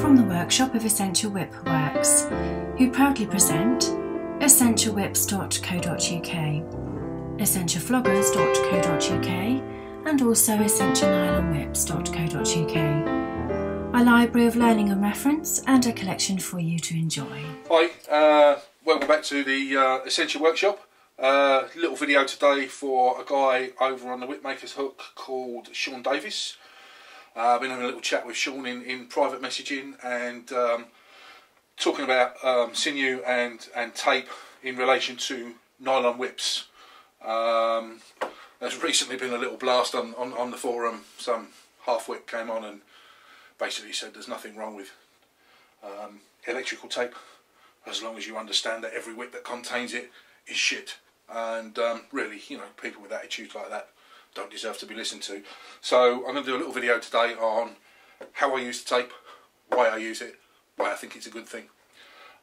from the workshop of EssentiaWhipsWorks, who proudly present EssentiaWhips.co.uk, EssentiaFloggers.co.uk and also EssentiaNylonWhips.co.uk, a library of learning and reference and a collection for you to enjoy. Hi, welcome back to the Essentia Workshop. Little video today for a guy over on the Whipmaker's Hook called Sean Davis. I've been having a little chat with Sean in private messaging and talking about sinew and tape in relation to nylon whips. There's recently been a little blast on the forum. Some half whip came on and basically said there's nothing wrong with electrical tape as long as you understand that every whip that contains it is shit. And really, you know, people with attitudes like that don't deserve to be listened to. So I'm going to do a little video today on how I use the tape, why I use it, why I think it's a good thing.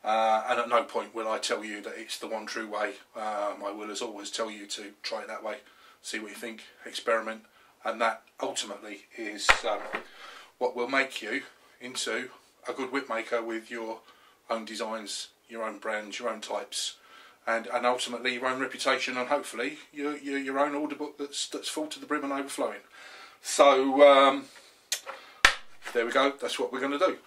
And at no point will I tell you that it's the one true way. I will, as always, tell you to try it that way, see what you think, experiment, and that ultimately is what will make you into a good whip maker with your own designs, your own brands, your own types, and ultimately your own reputation, and hopefully your own order book that's full to the brim and overflowing. So there we go. That's what we're going to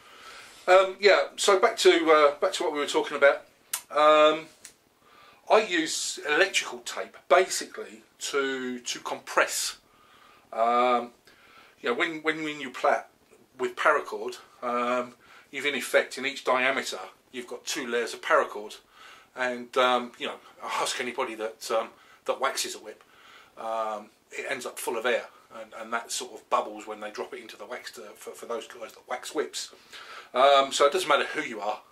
do. Yeah. So back to what we were talking about. I use electrical tape basically to compress. You know, when you plait with paracord, you've in effect in each diameter you've got two layers of paracord. And you know, ask anybody that waxes a whip, it ends up full of air, and that sort of bubbles when they drop it into the wax for those guys that wax whips. So it doesn't matter who you are,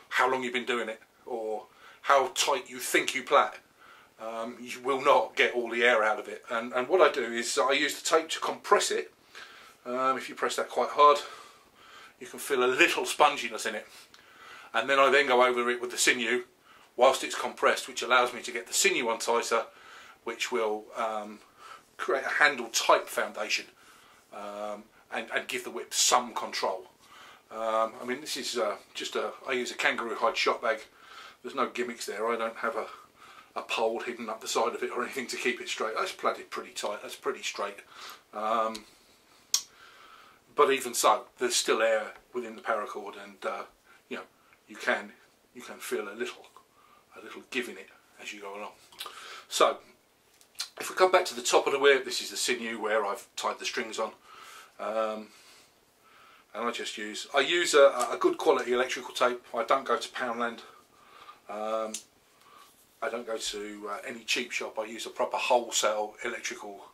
how long you've been doing it, or how tight you think you plait, you will not get all the air out of it. And what I do is I use the tape to compress it. If you press that quite hard, you can feel a little sponginess in it. And then I go over it with the sinew whilst it's compressed, which allows me to get the sinew on tighter, which will create a handle type foundation and give the whip some control. I mean, this is I use a kangaroo hide shot bag. There's no gimmicks there. I don't have a pole hidden up the side of it or anything to keep it straight. That's plaited pretty tight. That's pretty straight. But even so, there's still air within the paracord, and you know, you can feel a little give in it as you go along. So if we come back to the top of the whip, this is the sinew where I've tied the strings on, and I use a good quality electrical tape. I don't go to Poundland. I don't go to any cheap shop. I use a proper wholesale electrical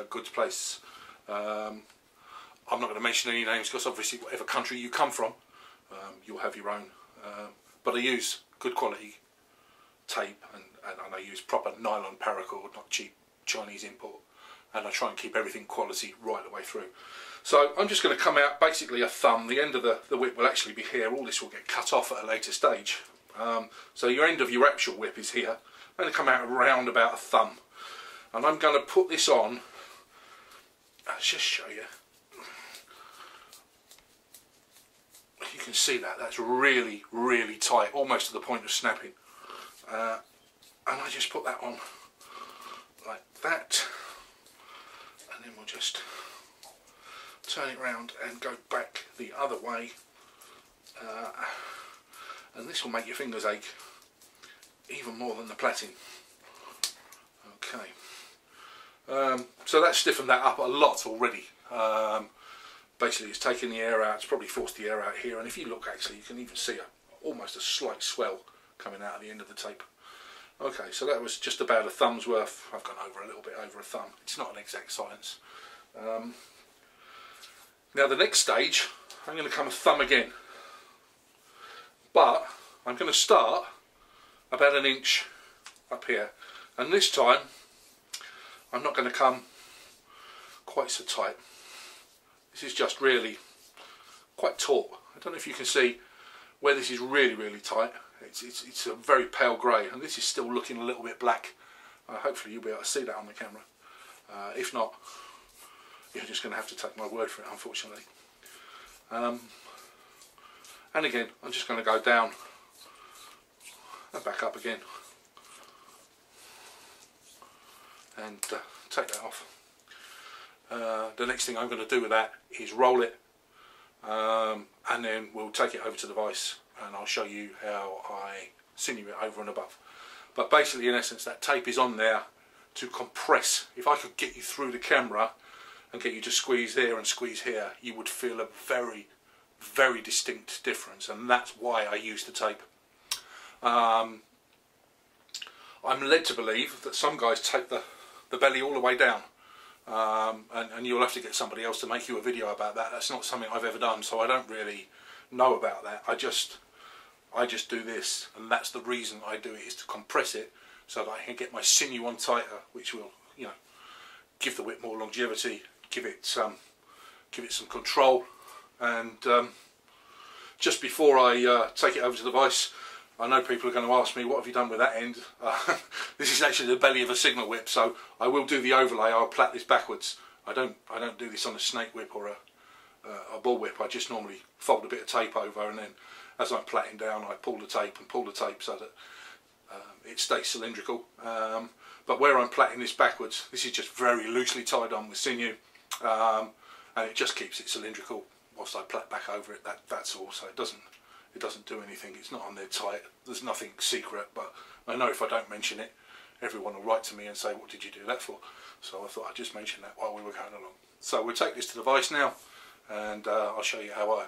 goods place. I'm not going to mention any names because obviously whatever country you come from, you'll have your own. But I use good quality tape, and I use proper nylon paracord, not cheap Chinese import, and I try and keep everything quality right the way through. So I'm just going to come out basically a thumb. The end of the whip will actually be here. All this will get cut off at a later stage. So your end of your actual whip is here. I'm going to come out around about a thumb, and I'm going to put this on. Let's just show you. You can see that's really, really tight, almost to the point of snapping. And I just put that on like that, and then we'll just turn it round and go back the other way, and this will make your fingers ache even more than the plaiting. Okay, so that's stiffened that up a lot already. Basically it's taken the air out, it's probably forced the air out here, and if you look actually you can even see almost a slight swell coming out of the end of the tape. Okay, so that was just about a thumb's worth. I've gone over a little bit over a thumb. It's not an exact science. Now the next stage, I'm going to come a thumb again, but I'm going to start about an inch up here, and this time I'm not going to come quite so tight. This is just really quite taut. I don't know if you can see where this is really, really tight. It's a very pale grey, and this is still looking a little bit black. Hopefully you'll be able to see that on the camera. If not, you're just going to have to take my word for it, unfortunately. And again, I'm just going to go down and back up again and take that off. The next thing I'm going to do with that is roll it, and then we'll take it over to the vise and I'll show you how I sinew it over and above. But basically, in essence, that tape is on there to compress. If I could get you through the camera and get you to squeeze there and squeeze here, you would feel a very, very distinct difference, and that's why I use the tape. I'm led to believe that some guys tape the belly all the way down, and you'll have to get somebody else to make you a video about that. That's not something I've ever done, so I don't really know about that. I just do this, and that's the reason I do it, is to compress it so that I can get my sinew on tighter, which will, you know, give the whip more longevity, give it some control. And just before I take it over to the vise, I know people are going to ask me, what have you done with that end? This is actually the belly of a signal whip, so I will do the overlay. I'll plait this backwards. I don't do this on a snake whip or a bull whip. I just normally fold a bit of tape over, and then as I'm plaiting down, I pull the tape so that it stays cylindrical. But where I'm plaiting this backwards, this is just very loosely tied on with sinew, and it just keeps it cylindrical whilst I plait back over it. That's all. So it doesn't do anything. It's not on there tight. There's nothing secret. But I know if I don't mention it, everyone will write to me and say, "What did you do that for?" So I thought I'd just mention that while we were going along. So we'll take this to the vise now, and I'll show you how I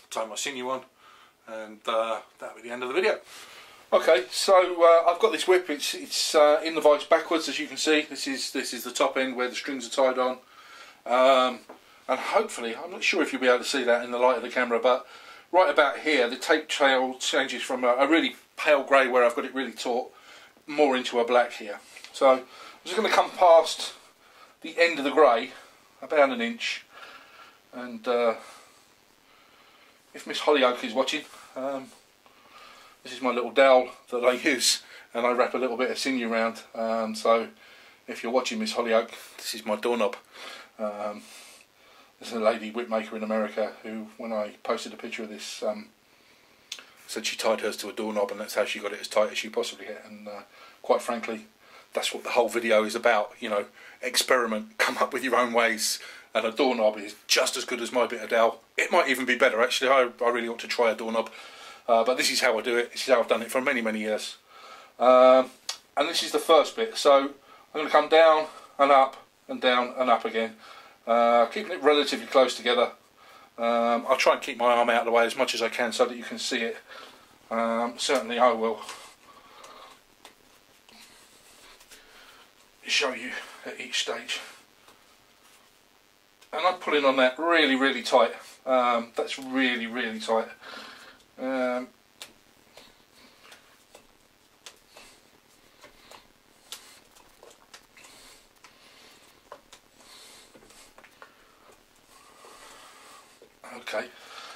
tie my sinew on, and that'll be the end of the video. Okay, so I've got this whip. It's in the vise backwards, as you can see. This is the top end where the strings are tied on, and hopefully, I'm not sure if you'll be able to see that in the light of the camera, but right about here, the tape trail changes from a really pale grey, where I've got it really taut, more into a black here. So I'm just going to come past the end of the grey, about an inch, and if Miss Hollyoak is watching, this is my little dowel that I use, and I wrap a little bit of sinew around. So if you're watching, Miss Hollyoak, this is my doorknob. There's a lady whip maker in America who, when I posted a picture of this, said she tied hers to a doorknob, and that's how she got it as tight as she possibly get. And quite frankly, that's what the whole video is about. You know, experiment, come up with your own ways, and a doorknob is just as good as my bit of dowel. It might even be better, actually. I really ought to try a doorknob. But this is how I do it. This is how I've done it for many, many years. And this is the first bit. So I'm going to come down and up and down and up again, keeping it relatively close together. I'll try and keep my arm out of the way as much as I can so that you can see it. Certainly I will show you at each stage. And I'm pulling on that really, really tight. That's really, really tight. Okay,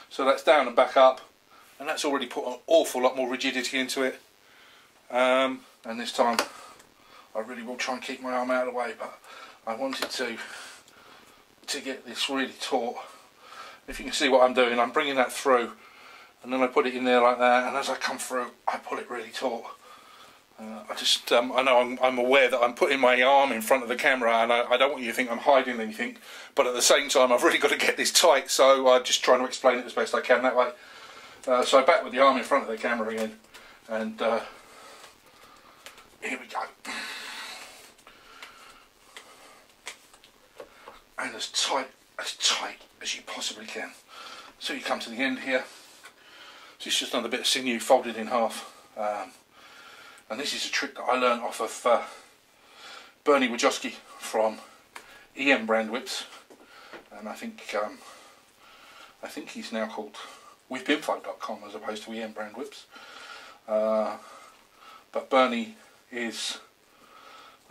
so that's down and back up, and that's already put an awful lot more rigidity into it. And this time I really will try and keep my arm out of the way, but I wanted to get this really taut. If you can see what I'm doing, I'm bringing that through, and then I put it in there like that, and as I come through I pull it really taut. I know I'm aware that I'm putting my arm in front of the camera, and I don't want you to think I'm hiding anything, but at the same time I've really got to get this tight, so I'm just trying to explain it as best I can that way. So back with the arm in front of the camera again, and here we go. And as tight as you possibly can. So you come to the end here. This is just another bit of sinew folded in half. And this is a trick that I learned off of Bernie Wojcicki from EM brand whips, and I think he's now called whipinfo.com as opposed to EM brand whips. But Bernie is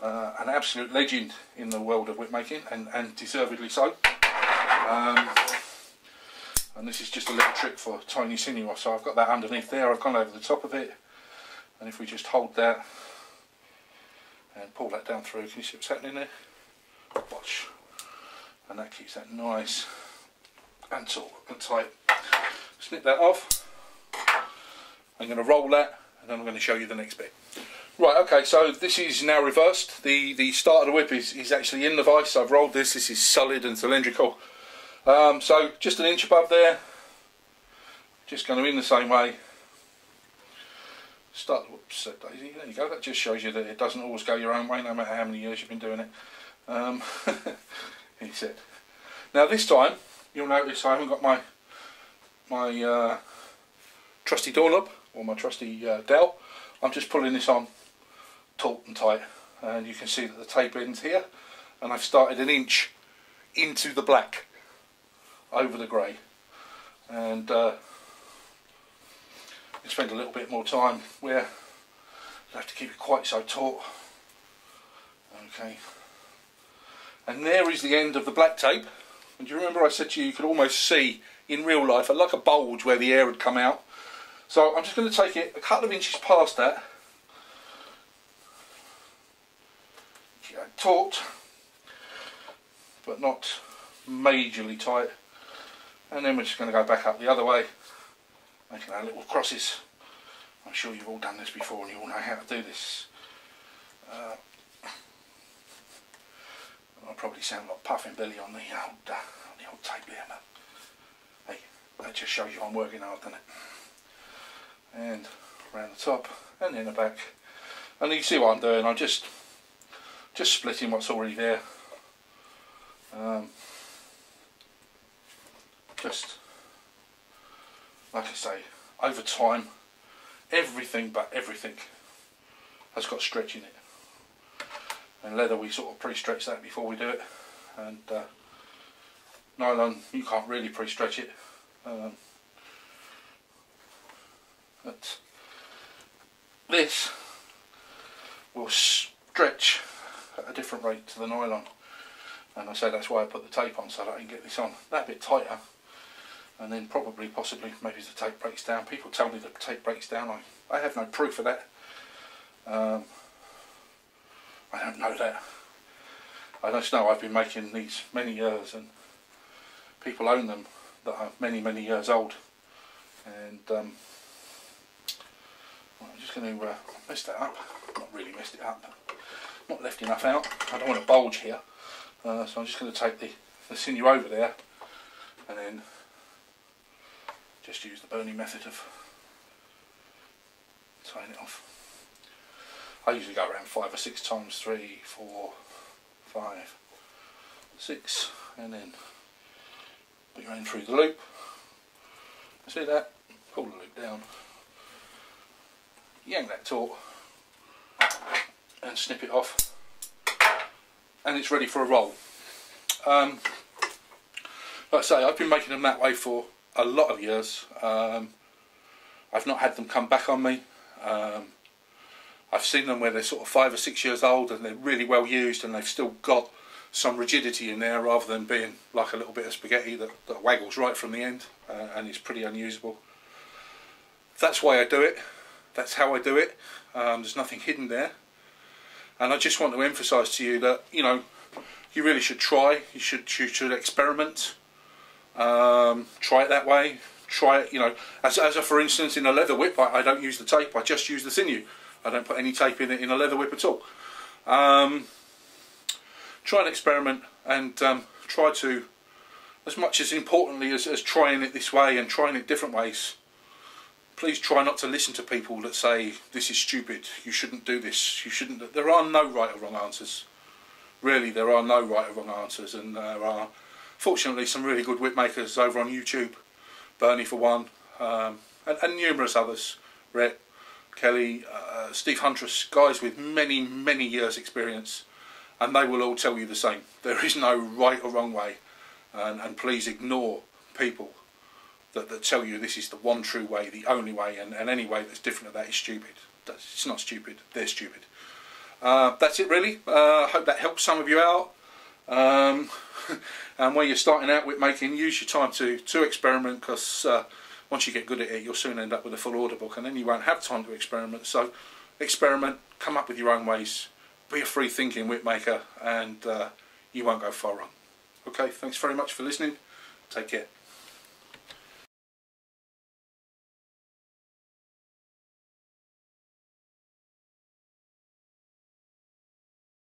an absolute legend in the world of whip making, and deservedly so. And this is just a little trick for tiny sinew off. So I've got that underneath there. I've gone over the top of it. And if we just hold that and pull that down through, can you see what's happening there? Watch. And that keeps that nice and taut and tight. Snip that off. I'm going to roll that, and then I'm going to show you the next bit. Right, okay, so this is now reversed. The start of the whip is actually in the vise. I've rolled this. This is solid and cylindrical. So just an inch above there. Just going to in the same way. Start, whoops, Daisy, there you go. That just shows you that it doesn't always go your own way, no matter how many years you've been doing it. He said. Now this time, you'll notice I haven't got my trusty doorknob or my trusty dowel. I'm just pulling this on taut and tight, and you can see that the tape ends here, and I've started an inch into the black over the grey, and you spend a little bit more time where you have to keep it quite so taut. Okay, and there is the end of the black tape. And do you remember I said to you, you could almost see in real life like a bulge where the air had come out? So I'm just going to take it a couple of inches past that, taut but not majorly tight, and then we're just going to go back up the other way, making our little crosses. I'm sure you've all done this before and you all know how to do this. I'll probably sound like Puffin Billy on the old tape there, but hey, that just shows you I'm working hard, doesn't it? And around the top and in the back, and you see what I'm doing. I'm just splitting what's already there. Just like I say, over time, everything but everything has got stretch in it. And leather, we sort of pre-stretch that before we do it, and nylon, you can't really pre-stretch it. But this will stretch at a different rate to the nylon, and I say that's why I put the tape on, so that I can get this on that bit tighter, and then possibly maybe the tape breaks down. People tell me the tape breaks down. I have no proof of that. I don't know that. I just know I've been making these many years, and people own them that are many years old, and I'm just going to mess that up. Not really messed it up, but not left enough out. I don't want a bulge here, so I'm just going to take the sinew over there, and then just use the Bernie method of tying it off. I usually go around 5 or 6 times, 3, 4, 5, 6, and then put your end through the loop. See that? Pull the loop down, yank that taut, and snip it off, and it's ready for a roll. Like I say, I've been making them that way for a lot of years. I've not had them come back on me. I've seen them where they're sort of 5 or 6 years old and they're really well used, and they've still got some rigidity in there, rather than being like a little bit of spaghetti that waggles right from the end and is pretty unusable. That's why I do it. That's how I do it. There's nothing hidden there, and I just want to emphasise to you that, you know, you really should try. You should experiment. Try it that way. Try it, you know, as a for instance, in a leather whip, I don't use the tape. I just use the sinew. I don't put any tape in it in a leather whip at all. Try and experiment, and try to, as much as importantly as trying it this way and trying it different ways, please try not to listen to people that say this is stupid, you shouldn't do this, you shouldn't. There are no right or wrong answers. Really, there are no right or wrong answers, and there are fortunately some really good whip makers over on YouTube, Bernie for one, and numerous others, Rhett, Kelly, Steve Huntress, guys with many years experience, and they will all tell you the same. There is no right or wrong way, and please ignore people that tell you this is the one true way, the only way, and any way that's different to that is stupid. It's not stupid, they're stupid. That's it really. I hope that helps some of you out. And when you're starting out with making, use your time to experiment, because once you get good at it, you'll soon end up with a full order book, and then you won't have time to experiment. So experiment, come up with your own ways, be a free thinking whip maker, and you won't go far wrong. Okay, thanks very much for listening. Take care.